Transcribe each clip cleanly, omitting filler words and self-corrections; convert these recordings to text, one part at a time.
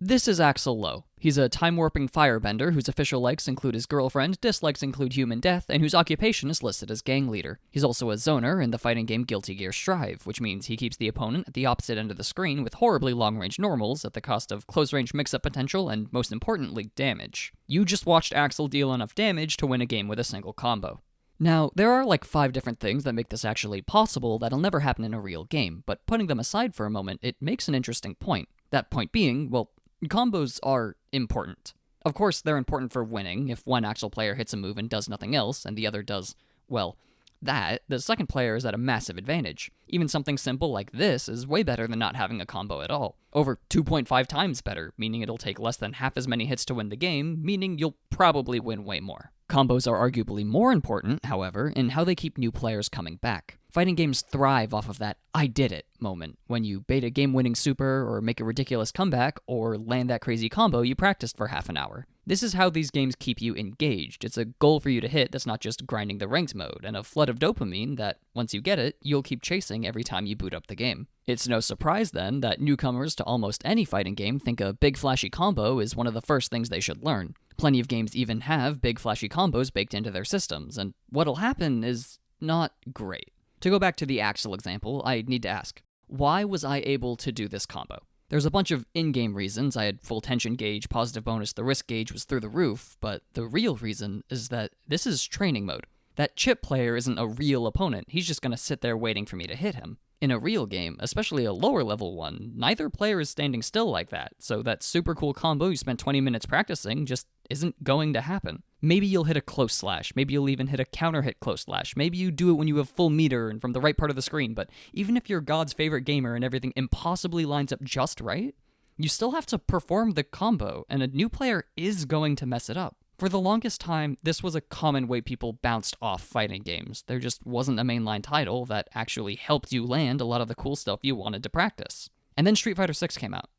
This is Axel Lowe. He's a time-warping firebender whose official likes include his girlfriend, dislikes include human death, and whose occupation is listed as gang leader. He's also a zoner in the fighting game Guilty Gear Strive, which means he keeps the opponent at the opposite end of the screen with horribly long-range normals at the cost of close-range mix-up potential and, most importantly, damage. You just watched Axel deal enough damage to win a game with a single combo. Now, there are like 5 different things that make this actually possible that'll never happen in a real game, but putting them aside for a moment, it makes an interesting point. That point being, well, combos are important. Of course, they're important for winning. If one actual player hits a move and does nothing else, and the other does, well, that, the second player is at a massive advantage. Even something simple like this is way better than not having a combo at all. Over 2.5 times better, meaning it'll take less than half as many hits to win the game, meaning you'll probably win way more. Combos are arguably more important, however, in how they keep new players coming back. Fighting games thrive off of that I did it moment, when you bait a game-winning super, or make a ridiculous comeback, or land that crazy combo you practiced for half an hour. This is how these games keep you engaged. It's a goal for you to hit that's not just grinding the ranked mode, and a flood of dopamine that, once you get it, you'll keep chasing every time you boot up the game. It's no surprise, then, that newcomers to almost any fighting game think a big flashy combo is one of the first things they should learn. Plenty of games even have big flashy combos baked into their systems, and what'll happen is not great. To go back to the Axel example, I need to ask, why was I able to do this combo? There's a bunch of in-game reasons. I had full tension gauge, positive bonus, the risk gauge was through the roof, but the real reason is that this is training mode. That chip player isn't a real opponent, he's just gonna sit there waiting for me to hit him. In a real game, especially a lower level one, neither player is standing still like that, so that super cool combo you spent 20 minutes practicing just isn't going to happen. Maybe you'll hit a close slash, maybe you'll even hit a counter hit close slash, maybe you do it when you have full meter and from the right part of the screen, but even if you're God's favorite gamer and everything impossibly lines up just right, you still have to perform the combo, and a new player is going to mess it up. For the longest time, this was a common way people bounced off fighting games. There just wasn't a mainline title that actually helped you land a lot of the cool stuff you wanted to practice. And then Street Fighter 6 came out.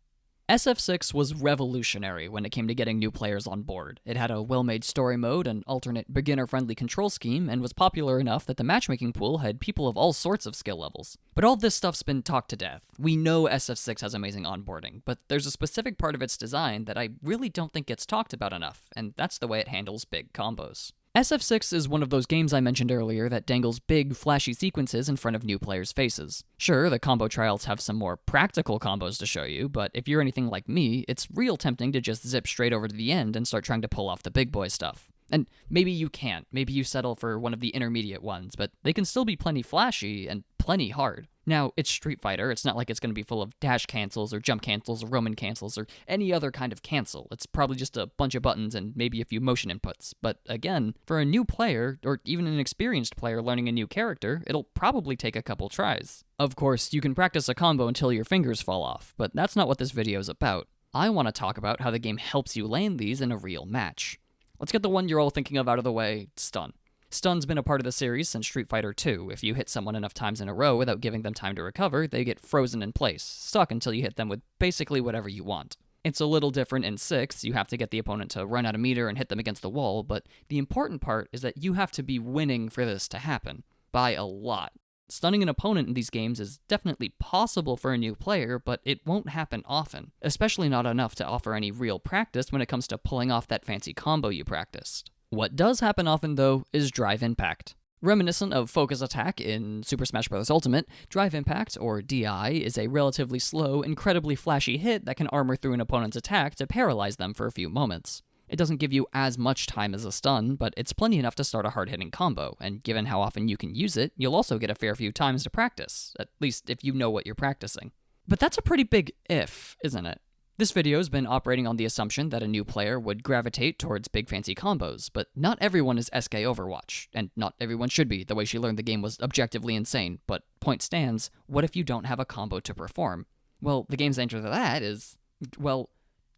SF6 was revolutionary when it came to getting new players on board. It had a well-made story mode, an alternate beginner-friendly control scheme, and was popular enough that the matchmaking pool had people of all sorts of skill levels. But all this stuff's been talked to death. We know SF6 has amazing onboarding, but there's a specific part of its design that I really don't think gets talked about enough, and that's the way it handles big combos. SF6 is one of those games I mentioned earlier that dangles big, flashy sequences in front of new players' faces. Sure, the combo trials have some more practical combos to show you, but if you're anything like me, it's real tempting to just zip straight over to the end and start trying to pull off the big boy stuff. And maybe you can't, maybe you settle for one of the intermediate ones, but they can still be plenty flashy and plenty hard. Now, it's Street Fighter, it's not like it's going to be full of dash cancels or jump cancels or Roman cancels or any other kind of cancel. It's probably just a bunch of buttons and maybe a few motion inputs. But again, for a new player, or even an experienced player learning a new character, it'll probably take a couple tries. Of course, you can practice a combo until your fingers fall off, but that's not what this video is about. I want to talk about how the game helps you land these in a real match. Let's get the one you're all thinking of out of the way, stun. Stun's been a part of the series since Street Fighter 2. If you hit someone enough times in a row without giving them time to recover, they get frozen in place, stuck until you hit them with basically whatever you want. It's a little different in 6, you have to get the opponent to run out of meter and hit them against the wall, but the important part is that you have to be winning for this to happen. By a lot. Stunning an opponent in these games is definitely possible for a new player, but it won't happen often, especially not enough to offer any real practice when it comes to pulling off that fancy combo you practiced. What does happen often, though, is Drive Impact. Reminiscent of Focus Attack in Super Smash Bros. Ultimate, Drive Impact, or DI, is a relatively slow, incredibly flashy hit that can armor through an opponent's attack to paralyze them for a few moments. It doesn't give you as much time as a stun, but it's plenty enough to start a hard-hitting combo, and given how often you can use it, you'll also get a fair few times to practice, at least if you know what you're practicing. But that's a pretty big if, isn't it? This video's been operating on the assumption that a new player would gravitate towards big fancy combos, but not everyone is SK Overwatch, and not everyone should be. The way she learned the game was objectively insane, but point stands, what if you don't have a combo to perform? Well, the game's answer to that is, well,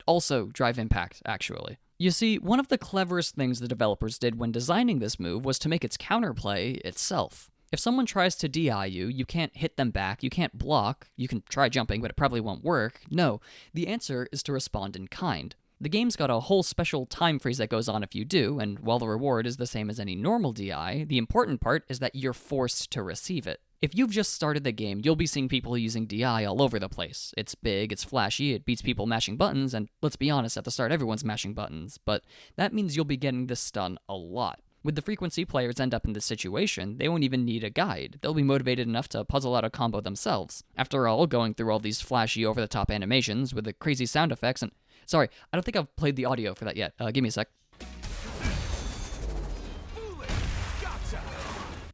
also Drive Impact, actually. You see, one of the cleverest things the developers did when designing this move was to make its counterplay itself. If someone tries to DI you, you can't hit them back, you can't block, you can try jumping, but it probably won't work. No, the answer is to respond in kind. The game's got a whole special time freeze that goes on if you do, and while the reward is the same as any normal DI, the important part is that you're forced to receive it. If you've just started the game, you'll be seeing people using DI all over the place. It's big, it's flashy, it beats people mashing buttons, and let's be honest, at the start everyone's mashing buttons, but that means you'll be getting this stun a lot. With the frequency players end up in this situation, they won't even need a guide. They'll be motivated enough to puzzle out a combo themselves. After all, going through all these flashy, over-the-top animations with the crazy sound effects and... Sorry, I don't think I've played the audio for that yet. Give me a sec.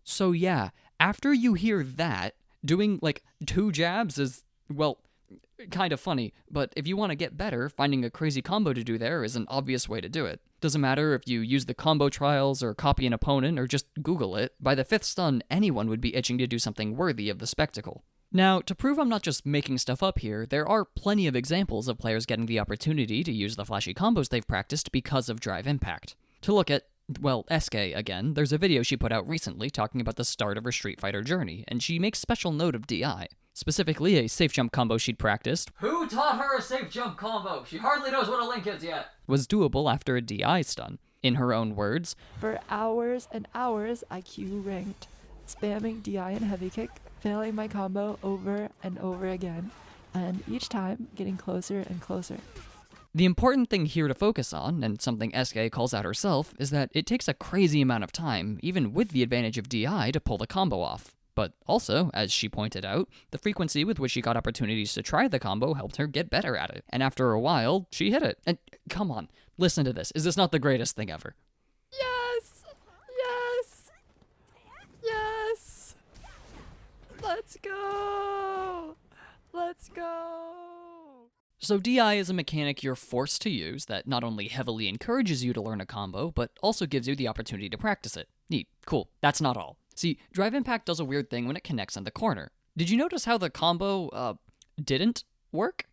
So yeah, after you hear that, doing like 2 jabs is, well, kind of funny, but if you want to get better, finding a crazy combo to do there is an obvious way to do it. Doesn't matter if you use the combo trials or copy an opponent or just Google it, by the 5th stun, anyone would be itching to do something worthy of the spectacle. Now, to prove I'm not just making stuff up here, there are plenty of examples of players getting the opportunity to use the flashy combos they've practiced because of Drive Impact. To look at, well, SK again, there's a video she put out recently talking about the start of her Street Fighter journey, and she makes special note of DI. Specifically, a safe jump combo she'd practiced. Who taught her a safe jump combo? She hardly knows what a link is yet. Was doable after a DI stun. In her own words, for hours and hours, I Q ranked, spamming DI and heavy kick, failing my combo over and over again, and each time getting closer and closer. The important thing here to focus on, and something SK calls out herself, is that it takes a crazy amount of time, even with the advantage of DI, to pull the combo off. But also, as she pointed out, the frequency with which she got opportunities to try the combo helped her get better at it. And after a while, she hit it. And come on, listen to this. Is this not the greatest thing ever? Yes! Yes! Yes! Let's go! Let's go! So DI is a mechanic you're forced to use that not only heavily encourages you to learn a combo, but also gives you the opportunity to practice it. Neat. Cool. That's not all. See, Drive Impact does a weird thing when it connects in the corner. Did you notice how the combo, didn't work?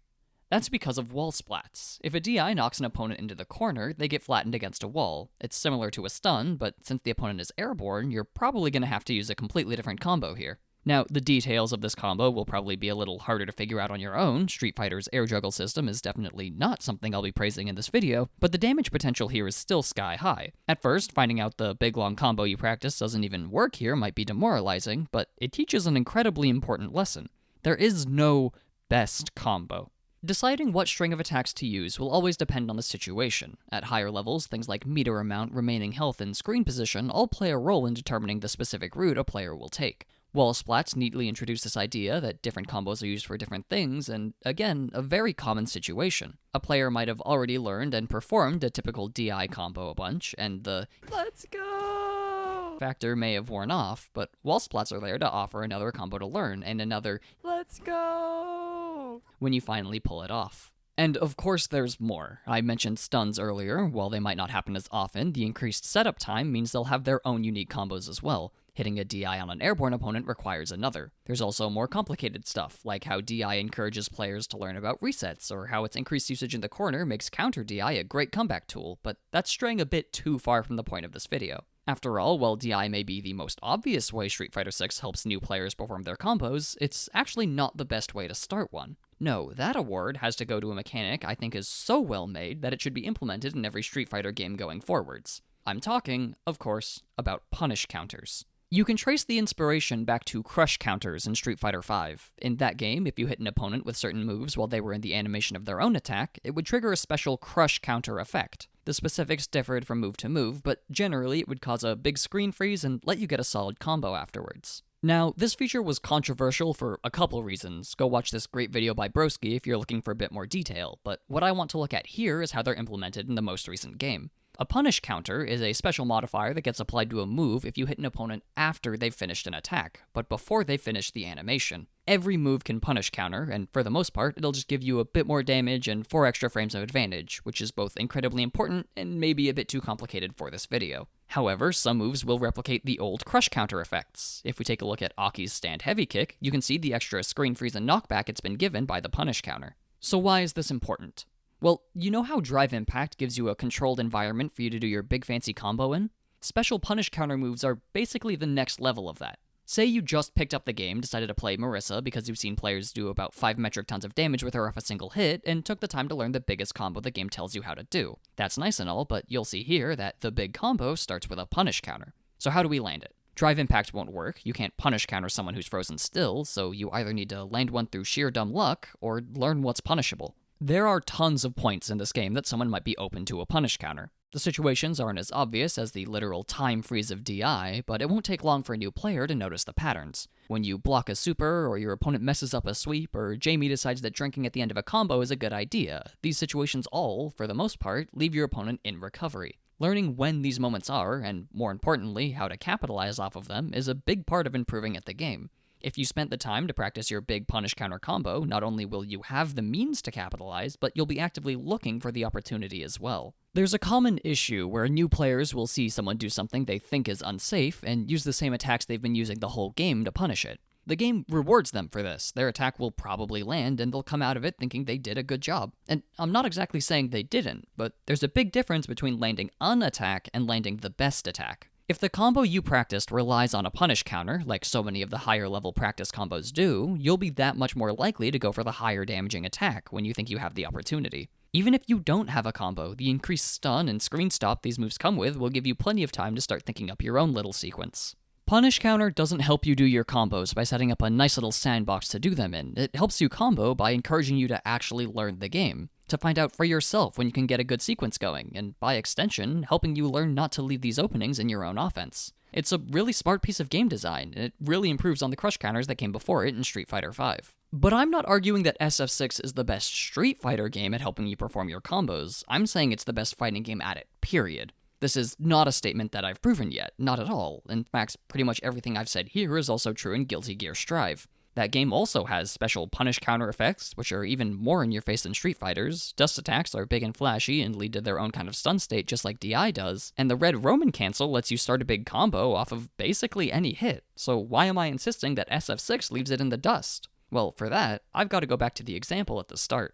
That's because of wall splats. If a DI knocks an opponent into the corner, they get flattened against a wall. It's similar to a stun, but since the opponent is airborne, you're probably going to have to use a completely different combo here. Now, the details of this combo will probably be a little harder to figure out on your own. Street Fighter's air juggle system is definitely not something I'll be praising in this video, but the damage potential here is still sky high. At first, finding out the big long combo you practice doesn't even work here might be demoralizing, but it teaches an incredibly important lesson. There is no best combo. Deciding what string of attacks to use will always depend on the situation. At higher levels, things like meter amount, remaining health, and screen position all play a role in determining the specific route a player will take. Wall splats neatly introduce this idea that different combos are used for different things, and again, a very common situation. A player might have already learned and performed a typical DI combo a bunch, and the "let's go" factor may have worn off, but wall splats are there to offer another combo to learn, and another "let's go" when you finally pull it off. And of course there's more. I mentioned stuns earlier. While they might not happen as often, the increased setup time means they'll have their own unique combos as well. Hitting a DI on an airborne opponent requires another. There's also more complicated stuff, like how DI encourages players to learn about resets, or how its increased usage in the corner makes counter DI a great comeback tool, but that's straying a bit too far from the point of this video. After all, while DI may be the most obvious way Street Fighter 6 helps new players perform their combos, it's actually not the best way to start one. No, that award has to go to a mechanic I think is so well made that it should be implemented in every Street Fighter game going forwards. I'm talking, of course, about punish counters. You can trace the inspiration back to crush counters in Street Fighter V. In that game, if you hit an opponent with certain moves while they were in the animation of their own attack, it would trigger a special crush counter effect. The specifics differed from move to move, but generally it would cause a big screen freeze and let you get a solid combo afterwards. Now, this feature was controversial for a couple reasons. Go watch this great video by Broski if you're looking for a bit more detail, but what I want to look at here is how they're implemented in the most recent game. A punish counter is a special modifier that gets applied to a move if you hit an opponent after they've finished an attack, but before they finish the animation. Every move can punish counter, and for the most part, it'll just give you a bit more damage and 4 extra frames of advantage, which is both incredibly important and maybe a bit too complicated for this video. However, some moves will replicate the old crush counter effects. If we take a look at Aki's stand heavy kick, you can see the extra screen freeze and knockback it's been given by the punish counter. So why is this important? Well, you know how Drive Impact gives you a controlled environment for you to do your big fancy combo in? Special punish counter moves are basically the next level of that. Say you just picked up the game, decided to play Marissa because you've seen players do about 5 metric tons of damage with her off a single hit, and took the time to learn the biggest combo the game tells you how to do. That's nice and all, but you'll see here that the big combo starts with a punish counter. So how do we land it? Drive impact won't work, you can't punish counter someone who's frozen still, so you either need to land one through sheer dumb luck, or learn what's punishable. There are tons of points in this game that someone might be open to a punish counter. The situations aren't as obvious as the literal time freeze of DI, but it won't take long for a new player to notice the patterns. When you block a super, or your opponent messes up a sweep, or Jamie decides that drinking at the end of a combo is a good idea, these situations all, for the most part, leave your opponent in recovery. Learning when these moments are, and more importantly, how to capitalize off of them, is a big part of improving at the game. If you spent the time to practice your big punish counter combo, not only will you have the means to capitalize, but you'll be actively looking for the opportunity as well. There's a common issue where new players will see someone do something they think is unsafe and use the same attacks they've been using the whole game to punish it. The game rewards them for this. Their attack will probably land, and they'll come out of it thinking they did a good job. And I'm not exactly saying they didn't, but there's a big difference between landing an attack and landing the best attack. If the combo you practiced relies on a punish counter, like so many of the higher level practice combos do, you'll be that much more likely to go for the higher damaging attack when you think you have the opportunity. Even if you don't have a combo, the increased stun and screen stop these moves come with will give you plenty of time to start thinking up your own little sequence. Punish counter doesn't help you do your combos by setting up a nice little sandbox to do them in. It helps you combo by encouraging you to actually learn the game, to find out for yourself when you can get a good sequence going, and by extension, helping you learn not to leave these openings in your own offense. It's a really smart piece of game design, and it really improves on the crush counters that came before it in Street Fighter V. But I'm not arguing that SF6 is the best Street Fighter game at helping you perform your combos. I'm saying it's the best fighting game at it, period. This is not a statement that I've proven yet, not at all. In fact, pretty much everything I've said here is also true in Guilty Gear Strive. That game also has special punish counter effects, which are even more in your face than Street Fighter's. Dust attacks are big and flashy and lead to their own kind of stun state just like DI does, and the red Roman cancel lets you start a big combo off of basically any hit, so why am I insisting that SF6 leaves it in the dust? Well, for that, I've got to go back to the example at the start.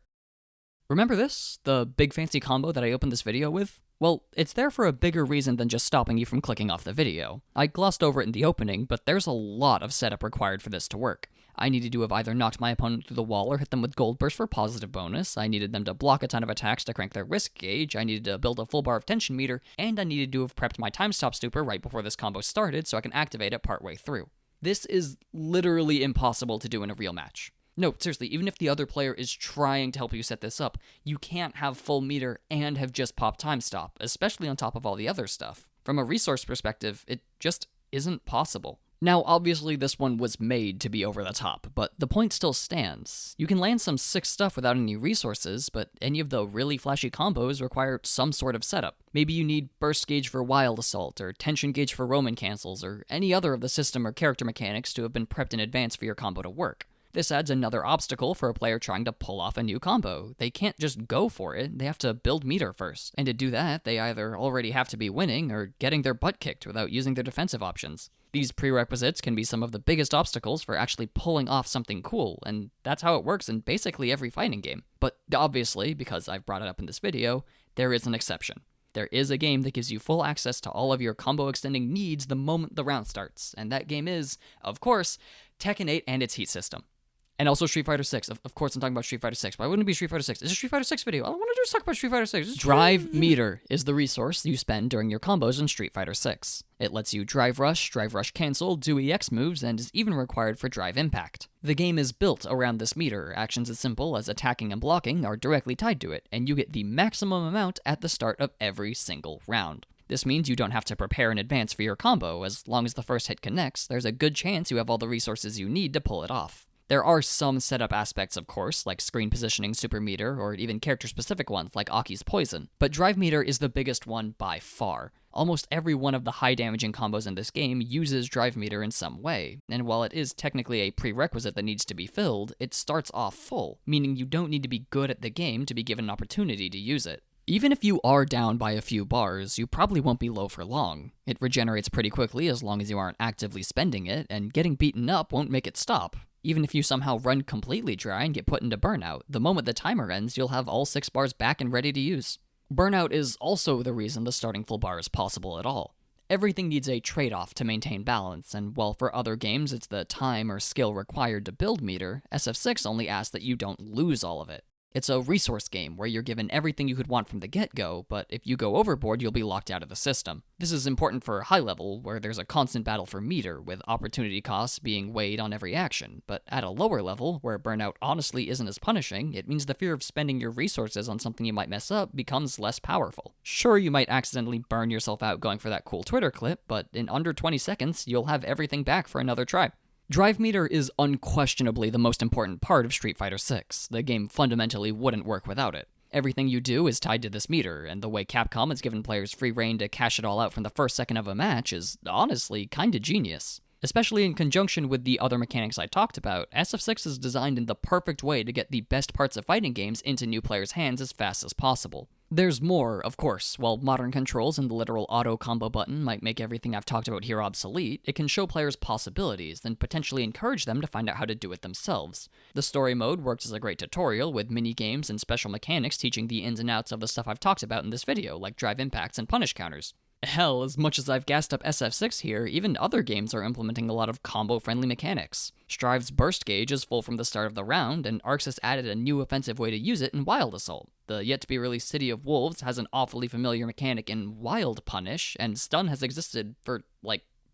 Remember this? The big fancy combo that I opened this video with? Well, it's there for a bigger reason than just stopping you from clicking off the video. I glossed over it in the opening, but there's a lot of setup required for this to work. I needed to have either knocked my opponent through the wall or hit them with Gold Burst for positive bonus, I needed them to block a ton of attacks to crank their risk gauge, I needed to build a full bar of tension meter, and I needed to have prepped my time stop stupor right before this combo started so I can activate it partway through. This is literally impossible to do in a real match. No, seriously, even if the other player is trying to help you set this up, you can't have full meter and have just popped time stop, especially on top of all the other stuff. From a resource perspective, it just isn't possible. Now, obviously this one was made to be over the top, but the point still stands. You can land some sick stuff without any resources, but any of the really flashy combos require some sort of setup. Maybe you need burst gauge for Wild Assault, or tension gauge for Roman cancels, or any other of the system or character mechanics to have been prepped in advance for your combo to work. This adds another obstacle for a player trying to pull off a new combo. They can't just go for it, they have to build meter first. And to do that, they either already have to be winning or getting their butt kicked without using their defensive options. These prerequisites can be some of the biggest obstacles for actually pulling off something cool, and that's how it works in basically every fighting game. But obviously, because I've brought it up in this video, there is an exception. There is a game that gives you full access to all of your combo extending needs the moment the round starts, and that game is, of course, Tekken 8 and its heat system. And also Street Fighter 6. Of course, I'm talking about Street Fighter 6. Why wouldn't it be Street Fighter 6? It's a Street Fighter 6 video. All I want to do is talk about Street Fighter 6. Drive meter is the resource you spend during your combos in Street Fighter 6. It lets you drive rush cancel, do EX moves, and is even required for drive impact. The game is built around this meter. Actions as simple as attacking and blocking are directly tied to it, and you get the maximum amount at the start of every single round. This means you don't have to prepare in advance for your combo. As long as the first hit connects, there's a good chance you have all the resources you need to pull it off. There are some setup aspects, of course, like screen positioning, super meter, or even character-specific ones like Aki's Poison, but drive meter is the biggest one by far. Almost every one of the high-damaging combos in this game uses drive meter in some way, and while it is technically a prerequisite that needs to be filled, it starts off full, meaning you don't need to be good at the game to be given an opportunity to use it. Even if you are down by a few bars, you probably won't be low for long. It regenerates pretty quickly as long as you aren't actively spending it, and getting beaten up won't make it stop. Even if you somehow run completely dry and get put into burnout, the moment the timer ends, you'll have all 6 bars back and ready to use. Burnout is also the reason the starting full bar is possible at all. Everything needs a trade-off to maintain balance, and while for other games it's the time or skill required to build meter, SF6 only asks that you don't lose all of it. It's a resource game where you're given everything you could want from the get-go, but if you go overboard, you'll be locked out of the system. This is important for high level, where there's a constant battle for meter, with opportunity costs being weighed on every action. But at a lower level, where burnout honestly isn't as punishing, it means the fear of spending your resources on something you might mess up becomes less powerful. Sure, you might accidentally burn yourself out going for that cool Twitter clip, but in under 20 seconds, you'll have everything back for another try. Drive meter is unquestionably the most important part of Street Fighter 6. The game fundamentally wouldn't work without it. Everything you do is tied to this meter, and the way Capcom has given players free reign to cash it all out from the first second of a match is honestly kinda genius. Especially in conjunction with the other mechanics I talked about, SF6 is designed in the perfect way to get the best parts of fighting games into new players' hands as fast as possible. There's more, of course. While modern controls and the literal auto combo button might make everything I've talked about here obsolete, it can show players possibilities, and potentially encourage them to find out how to do it themselves. The story mode works as a great tutorial, with mini-games and special mechanics teaching the ins and outs of the stuff I've talked about in this video, like drive impacts and punish counters. Hell, as much as I've gassed up SF6 here, even other games are implementing a lot of combo-friendly mechanics. Strive's burst gauge is full from the start of the round, and Arx has added a new offensive way to use it in Wild Assault. The yet-to-be-released City of Wolves has an awfully familiar mechanic in Wild Punish, and Stun has existed for,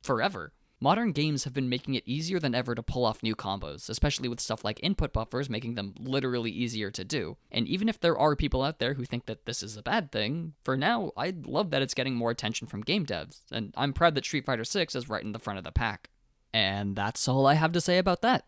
forever. Modern games have been making it easier than ever to pull off new combos, especially with stuff like input buffers making them literally easier to do. And even if there are people out there who think that this is a bad thing, for now, I love that it's getting more attention from game devs, and I'm proud that Street Fighter 6 is right in the front of the pack. And that's all I have to say about that.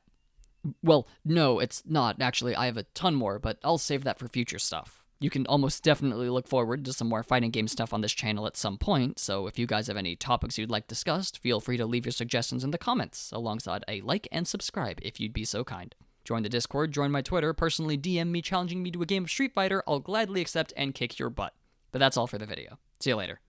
Well, no, it's not. Actually, I have a ton more, but I'll save that for future stuff. You can almost definitely look forward to some more fighting game stuff on this channel at some point, so if you guys have any topics you'd like discussed, feel free to leave your suggestions in the comments, alongside a like and subscribe if you'd be so kind. Join the Discord, join my Twitter, personally DM me challenging me to a game of Street Fighter, I'll gladly accept and kick your butt. But that's all for the video. See you later.